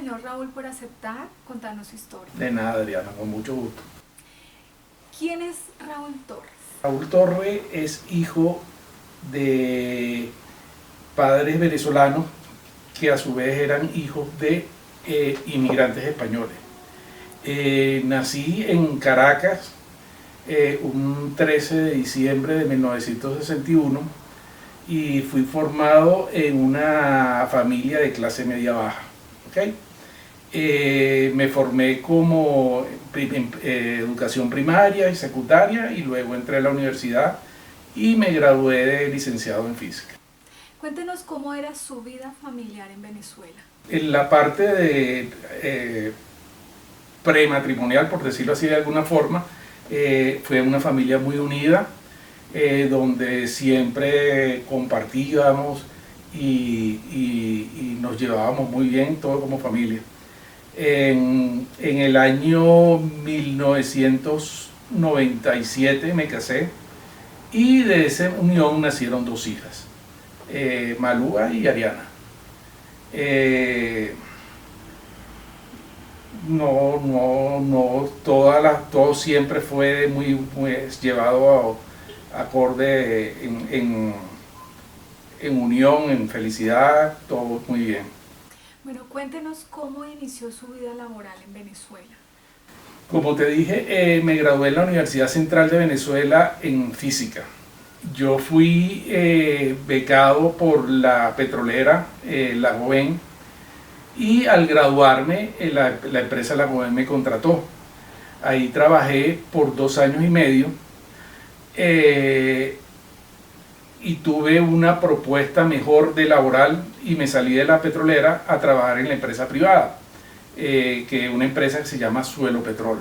señor Raúl, por aceptar contarnos su historia. De nada, Adriana, con mucho gusto. ¿Quién es Raúl Torres? Raúl Torres es hijo de padres venezolanos que a su vez eran hijos de inmigrantes españoles. Nací en Caracas un 13 de diciembre de 1961 y fui formado en una familia de clase media baja. ¿Okay? Me formé como educación primaria y secundaria y luego entré a la universidad y me gradué de licenciado en física. Cuéntenos cómo era su vida familiar en Venezuela. En la parte de prematrimonial, por decirlo así de alguna forma, fue una familia muy unida, donde siempre compartíamos y nos llevábamos muy bien, todo como familia. En el año 1997 me casé y de esa unión nacieron dos hijas, Malúa y Ariana. Todo siempre fue muy llevado acorde en unión, en felicidad, todo muy bien. Bueno, cuéntenos cómo inició su vida laboral en Venezuela. Como te dije, me gradué en la Universidad Central de Venezuela en física. Yo fui becado por la petrolera Lagoven y al graduarme la empresa Lagoven me contrató. Ahí trabajé por 2 años y medio y tuve una propuesta mejor de laboral y me salí de la petrolera a trabajar en la empresa privada, que es una empresa que se llama Suelo Petrol.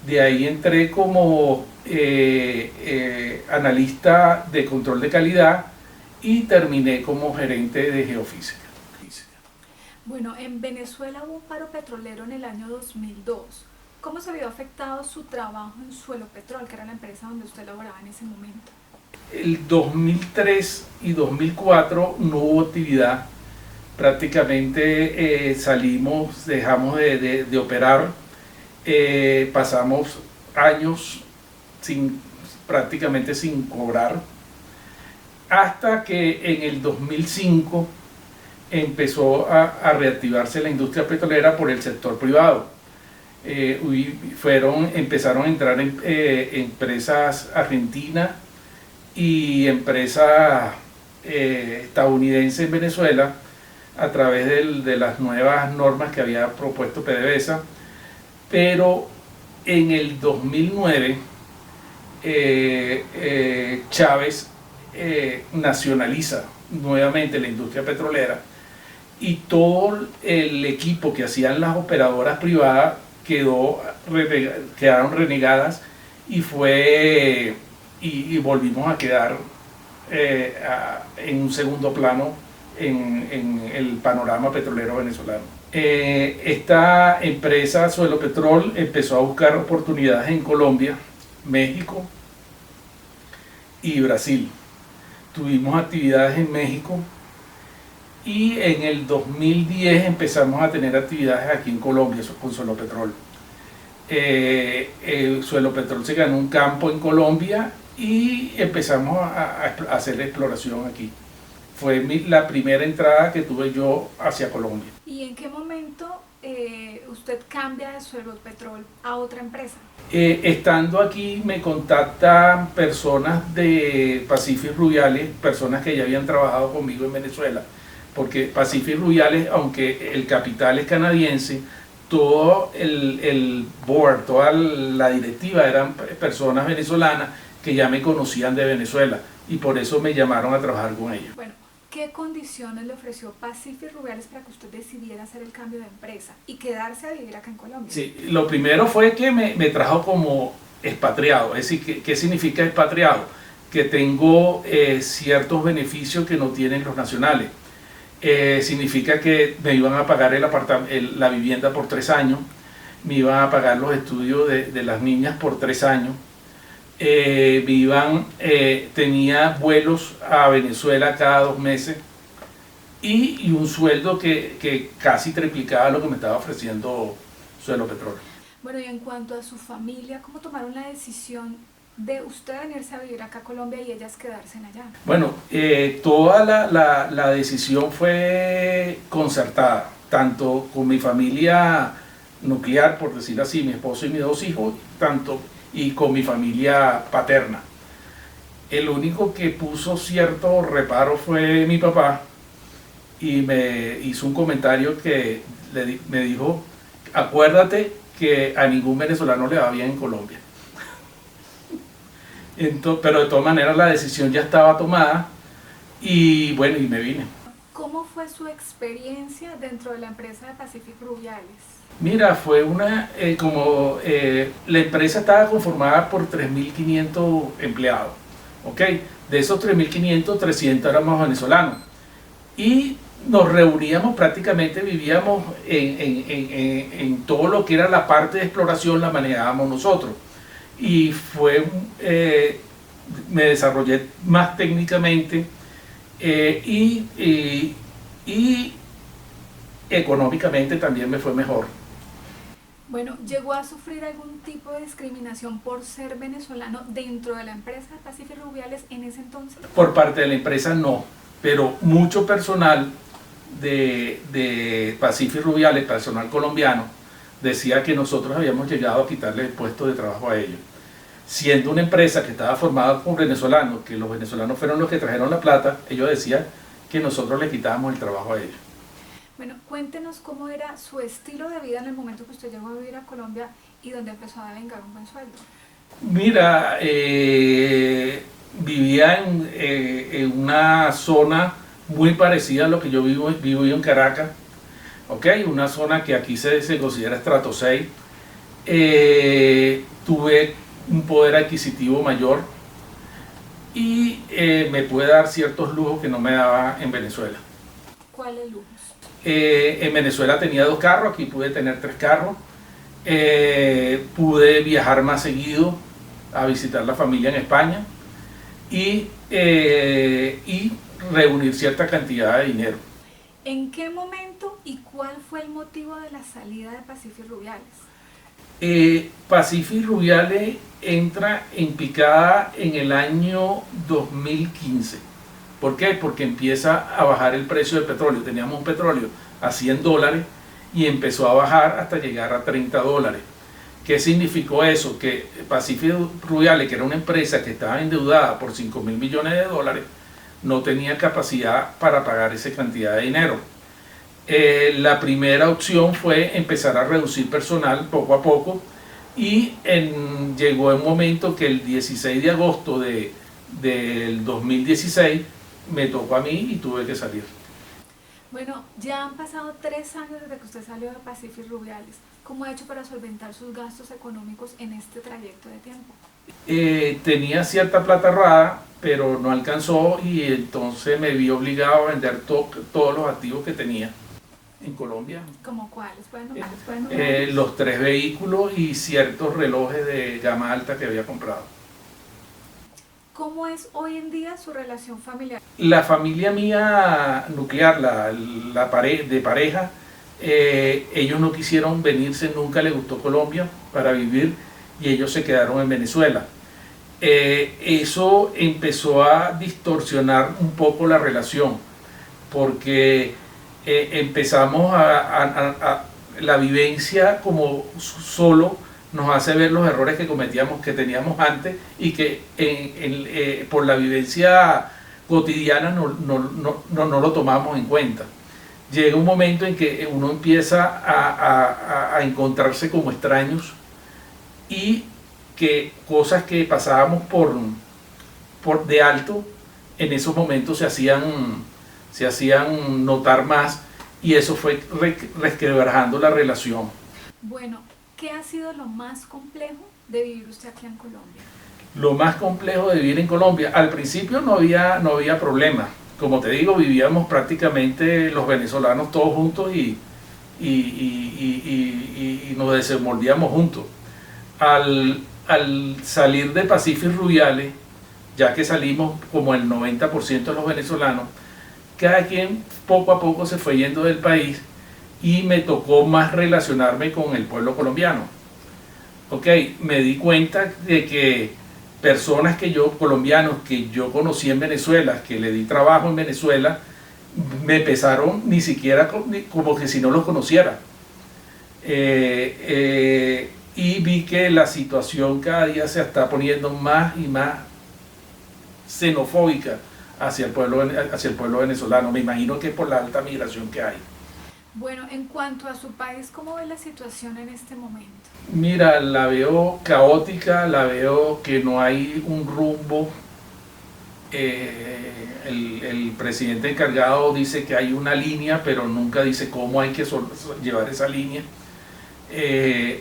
De ahí entré como analista de control de calidad y terminé como gerente de geofísica. Bueno, en Venezuela hubo un paro petrolero en el año 2002. ¿Cómo se vio afectado su trabajo en Suelo Petrol, que era la empresa donde usted laboraba en ese momento? El 2003 y 2004 no hubo actividad, prácticamente dejamos de operar, pasamos años prácticamente sin cobrar, hasta que en el 2005 empezó a reactivarse la industria petrolera por el sector privado. Empezaron a entrar empresas argentinas y empresas estadounidenses en Venezuela a través de las nuevas normas que había propuesto PDVSA, pero en el 2009 Chávez nacionaliza nuevamente la industria petrolera y todo el equipo que hacían las operadoras privadas quedaron renegadas y volvimos a quedar en un segundo plano en el panorama petrolero venezolano. Esta empresa Suelo Petrol empezó a buscar oportunidades en Colombia, México y Brasil. Tuvimos actividades en México y en el 2010 empezamos a tener actividades aquí en Colombia con Suelo Petrol. Suelo Petrol se ganó un campo en Colombia y empezamos a hacer exploración aquí. Fue la primera entrada que tuve yo hacia Colombia. ¿Y en qué momento usted cambia de Suelo Petrol a otra empresa? Estando aquí me contactan personas de Pacific Rubiales, personas que ya habían trabajado conmigo en Venezuela, porque Pacific Rubiales, aunque el capital es canadiense, todo el board, toda la directiva eran personas venezolanas que ya me conocían de Venezuela y por eso me llamaron a trabajar con ellos. Bueno, ¿qué condiciones le ofreció Pacific Rubiales para que usted decidiera hacer el cambio de empresa y quedarse a vivir acá en Colombia? Sí, lo primero fue que me trajo como expatriado. Es decir, ¿qué significa expatriado? Que tengo ciertos beneficios que no tienen los nacionales. Significa que me iban a pagar la vivienda por 3 años, me iban a pagar los estudios de las niñas por 3 años, tenía vuelos a Venezuela cada 2 meses, y un sueldo que casi triplicaba lo que me estaba ofreciendo Suelo Petróleo. Bueno, y en cuanto a su familia, ¿cómo tomaron la decisión de usted venirse a vivir acá a Colombia y ellas quedarse allá? Bueno, toda la decisión fue concertada, tanto con mi familia nuclear, por decirlo así, mi esposo y mis dos hijos, tanto y con mi familia paterna. El único que puso cierto reparo fue mi papá, y me hizo un comentario que me dijo: acuérdate que a ningún venezolano le va bien en Colombia. Pero de todas maneras la decisión ya estaba tomada, y bueno, y me vine. ¿Cómo fue su experiencia dentro de la empresa de Pacific Rubiales? Mira, fue la empresa estaba conformada por 3.500 empleados, ¿ok? De esos 3.500, 300 éramos venezolanos. Y nos reuníamos, prácticamente vivíamos en todo lo que era la parte de exploración, la manejábamos nosotros. Y me desarrollé más técnicamente, y económicamente también me fue mejor. Bueno, ¿llegó a sufrir algún tipo de discriminación por ser venezolano dentro de la empresa de Pacific Rubiales en ese entonces? Por parte de la empresa no, pero mucho personal de Pacific Rubiales, personal colombiano, decía que nosotros habíamos llegado a quitarle el puesto de trabajo a ellos. Siendo una empresa que estaba formada por venezolanos, que los venezolanos fueron los que trajeron la plata, ellos decían que nosotros le quitábamos el trabajo a ellos. Bueno, cuéntenos cómo era su estilo de vida en el momento que usted llegó a vivir a Colombia y donde empezó a devengar un buen sueldo. Mira, vivía en una zona muy parecida a lo que yo vivo en Caracas, ¿ok? Una zona que aquí se considera estrato 6. Tuve un poder adquisitivo mayor y me pude dar ciertos lujos que no me daba en Venezuela. ¿Cuáles lujos? En Venezuela tenía 2 carros, aquí pude tener 3 carros. Pude viajar más seguido a visitar la familia en España y reunir cierta cantidad de dinero. ¿En qué momento y cuál fue el motivo de la salida de Pacific Rubiales? Pacific Rubiales entra en picada en el año 2015. ¿Por qué? Porque empieza a bajar el precio del petróleo. Teníamos un petróleo a $100 y empezó a bajar hasta llegar a $30. ¿Qué significó eso? Que Pacific Rubiales, que era una empresa que estaba endeudada por $5.000 millones, no tenía capacidad para pagar esa cantidad de dinero. La primera opción fue empezar a reducir personal poco a poco, y llegó un momento que el 16 de agosto del 2016 me tocó a mí y tuve que salir. Bueno, ya han pasado 3 años desde que usted salió de Pacific Rubiales. ¿Cómo ha hecho para solventar sus gastos económicos en este trayecto de tiempo? Tenía cierta plata ahorrada, pero no alcanzó, y entonces me vi obligado a vender todos los activos que tenía en Colombia. ¿Cómo cuáles? Los 3 vehículos y ciertos relojes de gama alta que había comprado. ¿Cómo es hoy en día su relación familiar? La familia mía nuclear, de pareja, ellos no quisieron venirse, nunca les gustó Colombia para vivir, y ellos se quedaron en Venezuela. Eso empezó a distorsionar un poco la relación, porque empezamos la vivencia como solo nos hace ver los errores que teníamos antes, y que por la vivencia cotidiana no lo tomamos en cuenta. Llega un momento en que uno empieza a encontrarse como extraños, y que cosas que pasábamos por de alto, en esos momentos se hacían notar más, y eso fue resquebrajando la relación. Bueno, ¿qué ha sido lo más complejo de vivir usted aquí en Colombia? Lo más complejo de vivir en Colombia, al principio no había problema. Como te digo, vivíamos prácticamente los venezolanos todos juntos, y nos desenvolvíamos juntos. Al salir de Pacific Rubiales, ya que salimos como el 90% de los venezolanos, cada quien poco a poco se fue yendo del país y me tocó más relacionarme con el pueblo colombiano. Ok, me di cuenta de que personas colombianos que yo conocí en Venezuela, que le di trabajo en Venezuela, me pesaron ni siquiera como que si no los conociera. Y vi que la situación cada día se está poniendo más y más xenofóbica hacia el pueblo venezolano. Me imagino que es por la alta migración que hay. Bueno, en cuanto a su país, ¿cómo ve la situación en este momento? Mira, la veo caótica, la veo que no hay un rumbo. El presidente encargado dice que hay una línea, pero nunca dice cómo hay que llevar esa línea.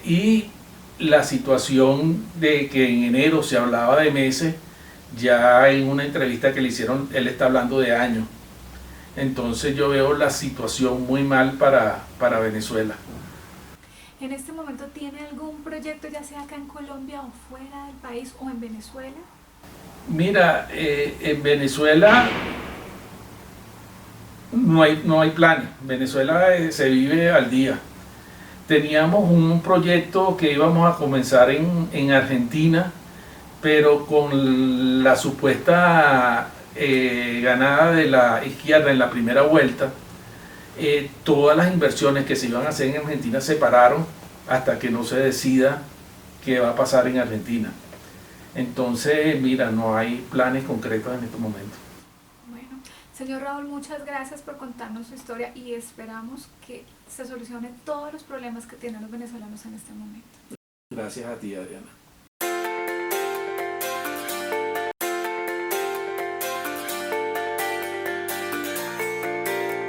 Y la situación de que en enero se hablaba de meses, ya en una entrevista que le hicieron, él está hablando de años. Entonces yo veo la situación muy mal para Venezuela. ¿En este momento tiene algún proyecto, ya sea acá en Colombia o fuera del país o en Venezuela? Mira, en Venezuela no hay planes. Venezuela se vive al día. Teníamos un proyecto que íbamos a comenzar en Argentina, pero con la supuesta ganada de la izquierda en la primera vuelta, todas las inversiones que se iban a hacer en Argentina se pararon hasta que no se decida qué va a pasar en Argentina. Entonces, mira, no hay planes concretos en estos momentos. Bueno, señor Raúl, muchas gracias por contarnos su historia y esperamos que se solucionen todos los problemas que tienen los venezolanos en este momento. Gracias a ti, Adriana.